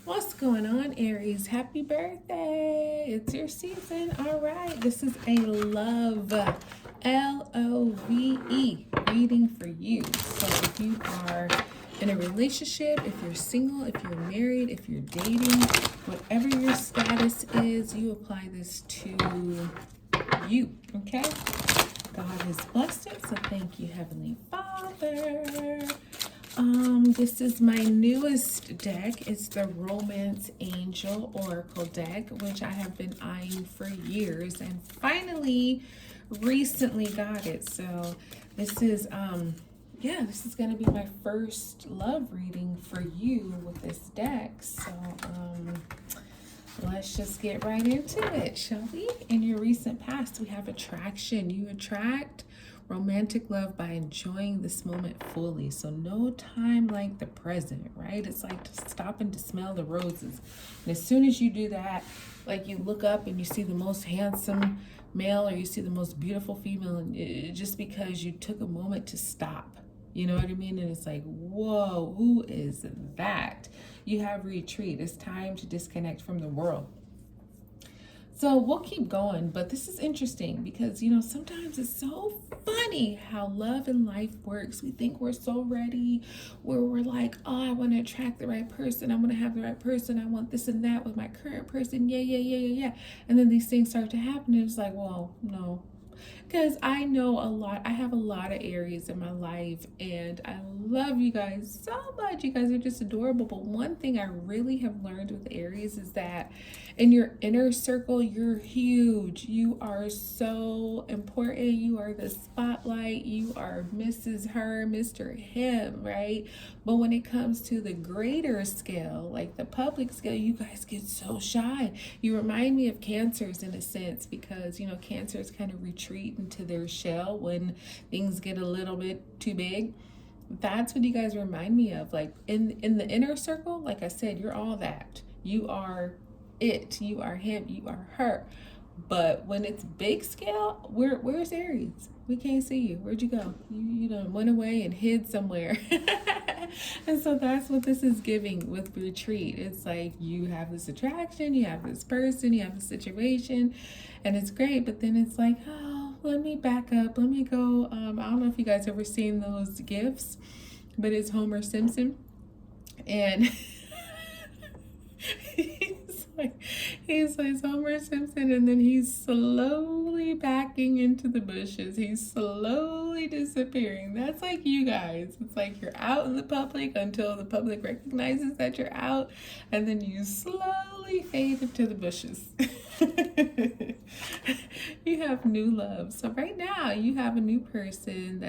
What's going on, Aries? Happy birthday! It's your season. All right, this is a love, LOVE reading for you. So, if you are in a relationship, if you're single, if you're married, if you're dating, whatever your status is, you apply this to you, okay? God has blessed it, so thank you, Heavenly Father. This is my newest deck. It's the Romance Angel Oracle deck, which I have been eyeing for years and finally recently got it. So this is this is gonna be my first love reading for you with this deck. So let's just get right into it, shall we? In your recent past, we have attraction. You attract romantic love by enjoying this moment fully. So no time like the present, right? It's like stopping to smell the roses. And as soon as you do that, like you look up and you see the most handsome male or you see the most beautiful female, and just because you took a moment to stop. You know what I mean? And it's like, whoa, who is that? You have retreat. It's time to disconnect from the world. So we'll keep going, but this is interesting because, sometimes it's so funny how love and life works. We think we're so ready, where we're like, oh, I want to attract the right person. I want to have the right person. I want this and that with my current person. Yeah. And then these things start to happen, and it's like, well, no. Because I have a lot of Aries in my life, and I love you guys so much. You guys are just adorable. But one thing I really have learned with Aries is that in your inner circle, you're huge. You are so important. You are the spotlight. You are Mrs. Her, Mr. Him, right? But when it comes to the greater scale, like the public scale, you guys get so shy. You remind me of Cancers in a sense because, Cancers kind of retreat into their shell when things get a little bit too big. That's what you guys remind me of. Like in the inner circle, like I said, you're all that. You are it. You are him. You are her. But when it's big scale, where's Aries? We can't see you. Where'd you go? You done went away and hid somewhere. And so that's what this is giving with retreat. It's like you have this attraction, you have this person, you have this situation, and it's great. But then it's like, oh, let me back up. Let me go. I don't know if you guys ever seen those GIFs, but it's Homer Simpson. And he's like Homer Simpson, and then he's slowly backing into the bushes. He's slowly disappearing. That's like you guys. It's like you're out in the public until the public recognizes that you're out, and then you slowly fade into the bushes. You have new love. So right now you have a new person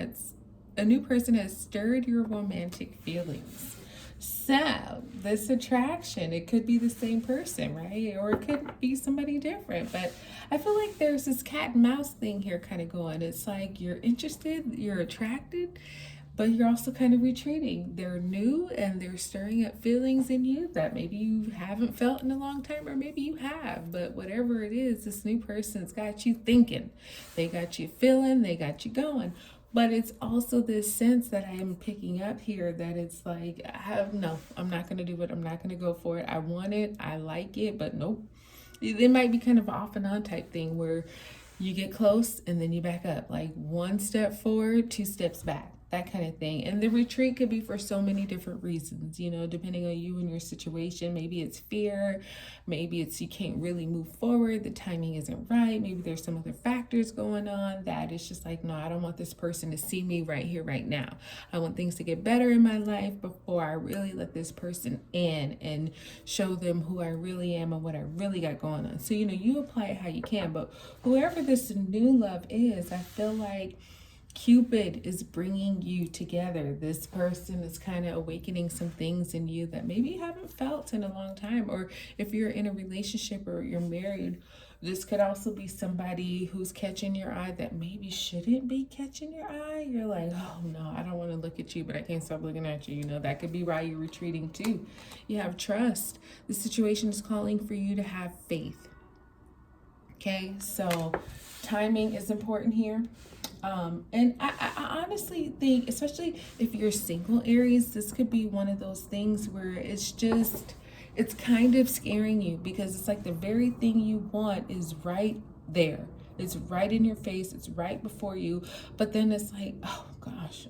has stirred your romantic feelings. So this attraction, it could be the same person, right? Or it could be somebody different. But I feel like there's this cat and mouse thing here kind of going. It's like you're interested, you're attracted, but you're also kind of retreating. They're new and they're stirring up feelings in you that maybe you haven't felt in a long time, or maybe you have. But whatever it is, this new person's got you thinking. They got you feeling, they got you going. But it's also this sense that I am picking up here that it's like, I'm not going to do it. I'm not going to go for it. I want it. I like it, but nope. It might be kind of off and on type thing where you get close and then you back up. Like one step forward, two steps back. That kind of thing. And the retreat could be for so many different reasons, depending on you and your situation. Maybe it's fear. Maybe it's you can't really move forward. The timing isn't right. Maybe there's some other factors going on that it's just like, no, I don't want this person to see me right here, right now. I want things to get better in my life before I really let this person in and show them who I really am and what I really got going on. So, you apply it how you can. But whoever this new love is, I feel like Cupid is bringing you together. This person is kind of awakening some things in you that maybe you haven't felt in a long time. Or if you're in a relationship or you're married, this could also be somebody who's catching your eye that maybe shouldn't be catching your eye. You're like, oh no, I don't want to look at you, but I can't stop looking at you. That could be why you're retreating too. You have trust. The situation is calling for you to have faith. Okay, so timing is important here. And I honestly think, especially if you're single, Aries, this could be one of those things where it's just it's kind of scaring you because it's like the very thing you want is right there. It's right in your face. It's right before you. But then it's like, oh gosh,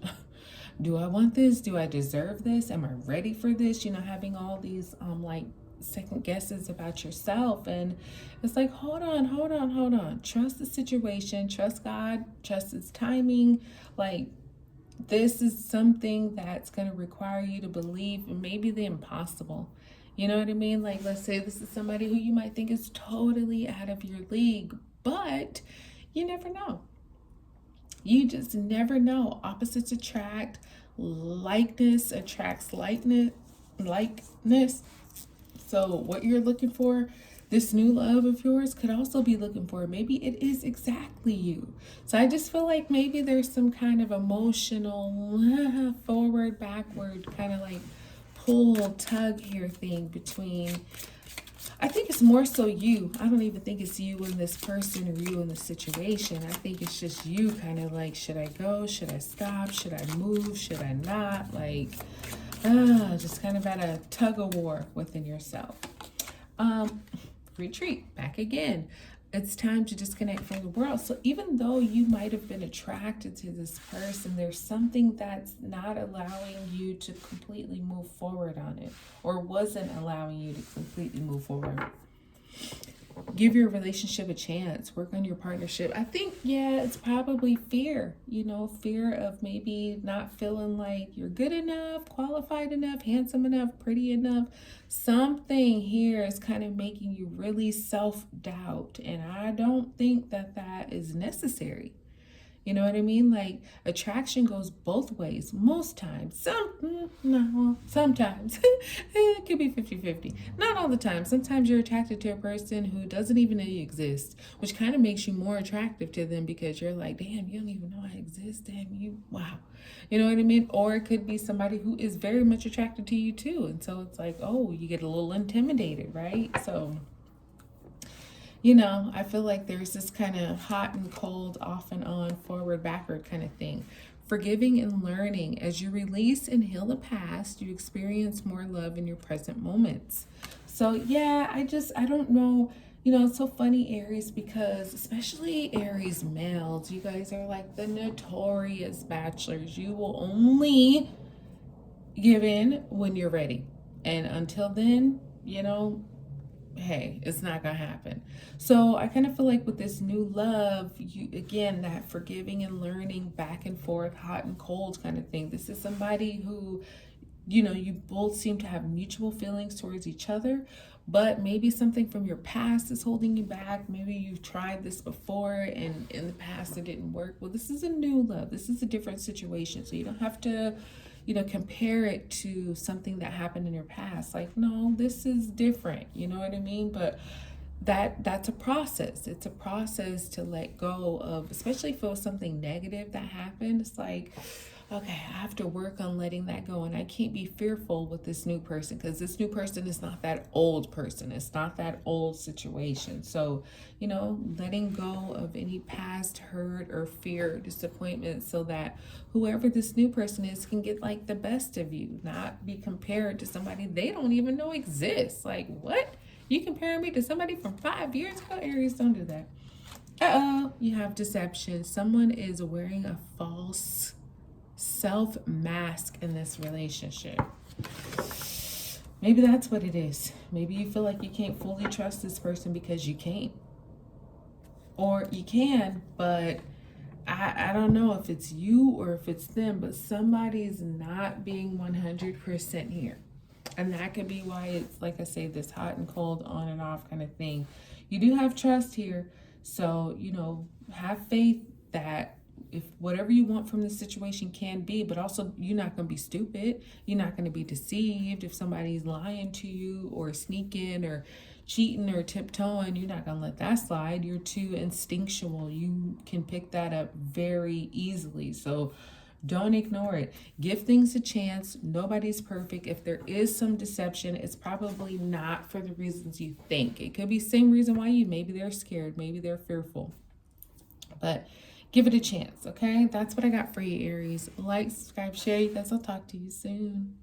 do I want this? Do I deserve this? Am I ready for this? Having all these like second guesses about yourself. And it's like, hold on, hold on, hold on. Trust the situation, trust God, trust His timing. Like, this is something that's going to require you to believe maybe the impossible. You know what I mean? Like, let's say this is somebody who you might think is totally out of your league, but you never know. You just never know. Opposites attract. Likeness attracts likeness. So what you're looking for, this new love of yours could also be looking for. Maybe it is exactly you. So I just feel like maybe there's some kind of emotional forward, backward, kind of like pull, tug here thing between. I think it's more so you. I don't even think it's you and this person or you and the situation. I think it's just you kind of like, should I go? Should I stop? Should I move? Should I not? Like, just kind of at a tug of war within yourself. Retreat back again. It's time to disconnect from the world. So even though you might have been attracted to this person, there's something that's not allowing you to completely move forward on it, or wasn't allowing you to completely move forward. Give your relationship a chance. Work on your partnership. I think, yeah, it's probably fear. Fear of maybe not feeling like you're good enough, qualified enough, handsome enough, pretty enough. Something here is kind of making you really self-doubt. And I don't think that is necessary. You know what I mean? Like, attraction goes both ways most times. Sometimes. It could be 50-50. Not all the time. Sometimes you're attracted to a person who doesn't even know you exist, which kind of makes you more attractive to them because you're like, damn, you don't even know I exist. Damn, wow. You know what I mean? Or it could be somebody who is very much attracted to you too. And so it's like, oh, you get a little intimidated, right? So I feel like there's this kind of hot and cold, off and on, forward, backward kind of thing. Forgiving and learning. As you release and heal the past, you experience more love in your present moments. So yeah, I don't know. It's so funny, Aries, because especially Aries males, you guys are like the notorious bachelors. You will only give in when you're ready. And until then, hey, it's not gonna happen. So I kind of feel like with this new love, you again, that forgiving and learning, back and forth, hot and cold kind of thing. This is somebody who, you both seem to have mutual feelings towards each other, but maybe something from your past is holding you back. Maybe you've tried this before and in the past it didn't work. Well, this is a new love. This is a different situation. So you don't have to compare it to something that happened in your past. Like, no, this is different. You know what I mean? But that's a process. It's a process to let go of, especially if it was something negative that happened. It's like, okay, I have to work on letting that go. And I can't be fearful with this new person because this new person is not that old person. It's not that old situation. So, letting go of any past hurt or fear, disappointment, so that whoever this new person is can get like the best of you, not be compared to somebody they don't even know exists. Like, what? You comparing me to somebody from 5 years ago? Aries, don't do that. You have deception. Someone is wearing a false self mask in this relationship. Maybe that's what it is. Maybe you feel like you can't fully trust this person because you can't. Or you can, but I don't know if it's you or if it's them, but somebody's not being 100% here. And that could be why it's, like I say, this hot and cold, on and off kind of thing. You do have trust here. So, have faith that if whatever you want from this situation can be, but also you're not going to be stupid. You're not going to be deceived. If somebody's lying to you or sneaking or cheating or tiptoeing, you're not going to let that slide. You're too instinctual. You can pick that up very easily. So don't ignore it. Give things a chance. Nobody's perfect. If there is some deception, it's probably not for the reasons you think. It could be the same reason why maybe they're scared, maybe they're fearful. But give it a chance, okay? That's what I got for you, Aries. Like, subscribe, share. You guys, I'll talk to you soon.